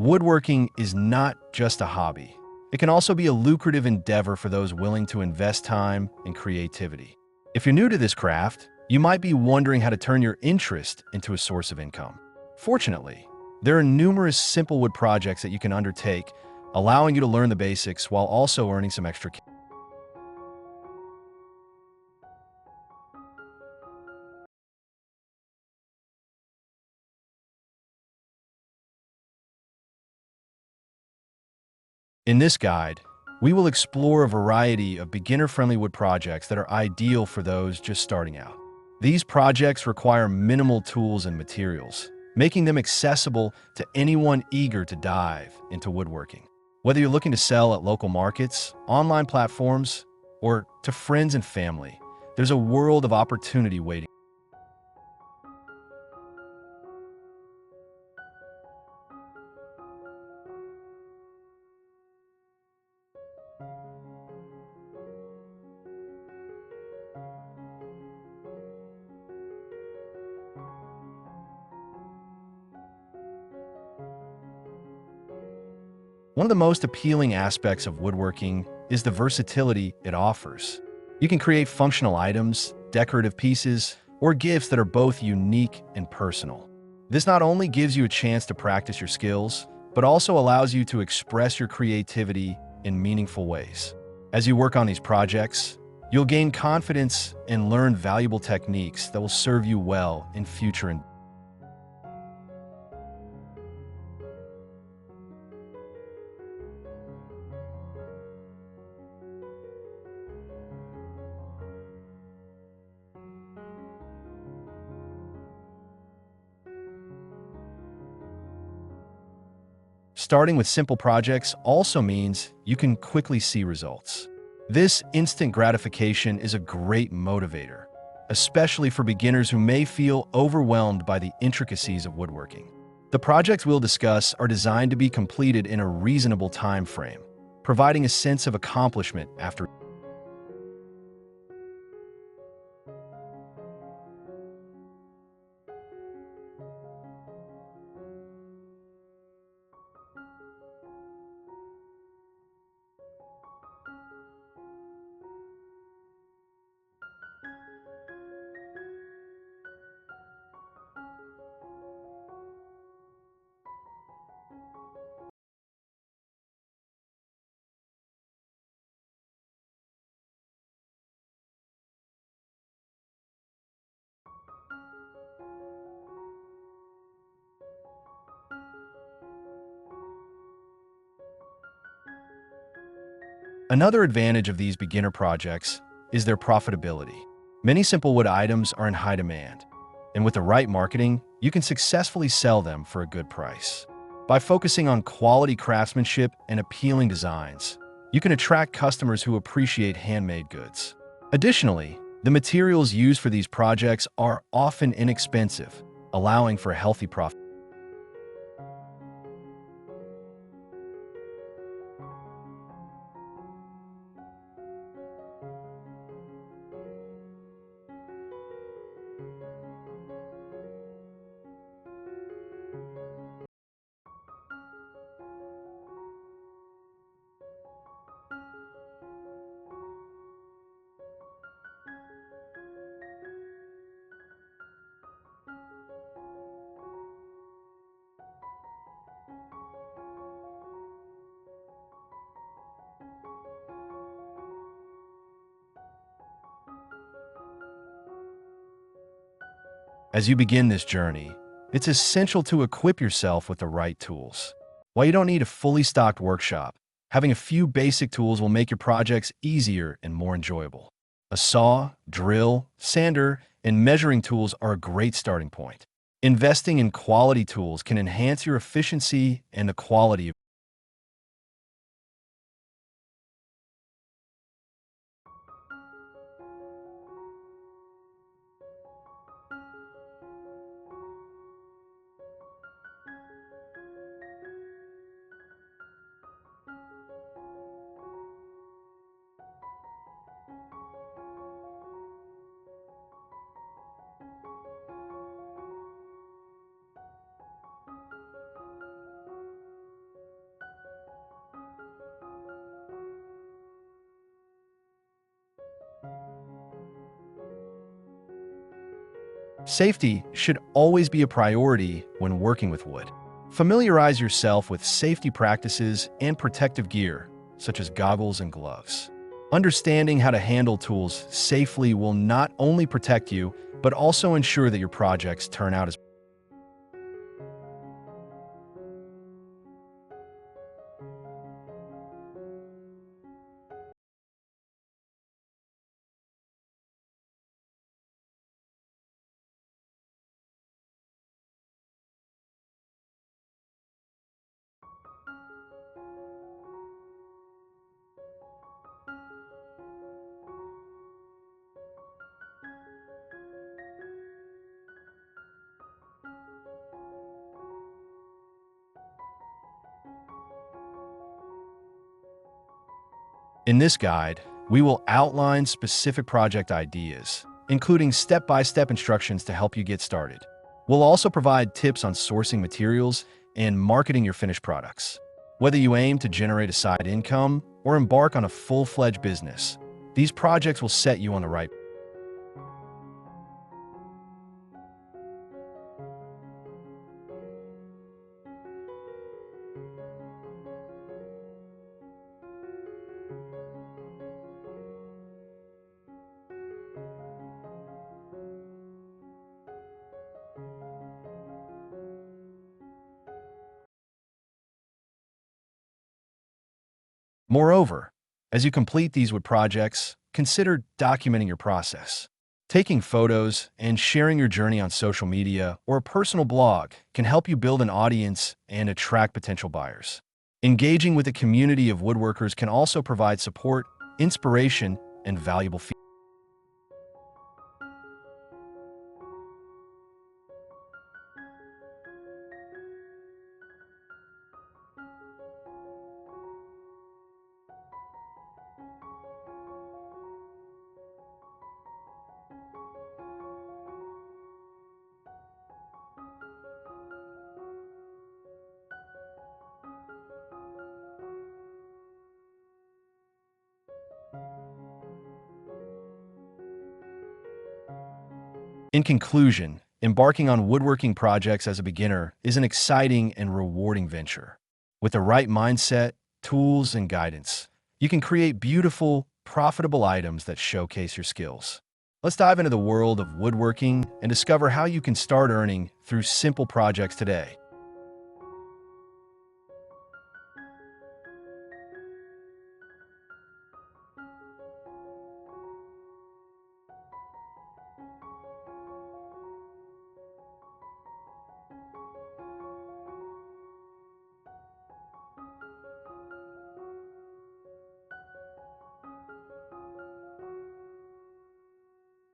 Woodworking is not just a hobby. It can also be a lucrative endeavor for those willing to invest time and creativity. If you're new to this craft, you might be wondering how to turn your interest into a source of income. Fortunately, there are numerous simple wood projects that you can undertake, allowing you to learn the basics while also earning some extra cash. In this guide, we will explore a variety of beginner-friendly wood projects that are ideal for those just starting out. These projects require minimal tools and materials, making them accessible to anyone eager to dive into woodworking. Whether you're looking to sell at local markets, online platforms, or to friends and family, there's a world of opportunity waiting. One of the most appealing aspects of woodworking is the versatility it offers. You can create functional items, decorative pieces, or gifts that are both unique and personal. This not only gives you a chance to practice your skills, but also allows you to express your creativity in meaningful ways. As you work on these projects, you'll gain confidence and learn valuable techniques that will serve you well in future endeavors. Starting with simple projects also means you can quickly see results. This instant gratification is a great motivator, especially for beginners who may feel overwhelmed by the intricacies of woodworking. The projects we'll discuss are designed to be completed in a reasonable time frame, providing a sense of accomplishment after. Another advantage of these beginner projects is their profitability. Many simple wood items are in high demand, and with the right marketing, you can successfully sell them for a good price. By focusing on quality craftsmanship and appealing designs, you can attract customers who appreciate handmade goods. Additionally, the materials used for these projects are often inexpensive, allowing for a healthy profit. As you begin this journey, it's essential to equip yourself with the right tools. While you don't need a fully stocked workshop, having a few basic tools will make your projects easier and more enjoyable. A saw, drill, sander, and measuring tools are a great starting point. Investing in quality tools can enhance your efficiency and the quality of. Safety should always be a priority when working with wood. Familiarize yourself with safety practices and protective gear, such as goggles and gloves. Understanding how to handle tools safely will not only protect you, but also ensure that your projects turn out as. In this guide, we will outline specific project ideas, including step-by-step instructions to help you get started. We'll also provide tips on sourcing materials and marketing your finished products. Whether you aim to generate a side income or embark on a full-fledged business, these projects will set you on the right. Moreover, as you complete these wood projects, consider documenting your process. Taking photos and sharing your journey on social media or a personal blog can help you build an audience and attract potential buyers. Engaging with a community of woodworkers can also provide support, inspiration, and valuable feedback. In conclusion, embarking on woodworking projects as a beginner is an exciting and rewarding venture. With the right mindset, tools, and guidance, you can create beautiful, profitable items that showcase your skills. Let's dive into the world of woodworking and discover how you can start earning through simple projects today.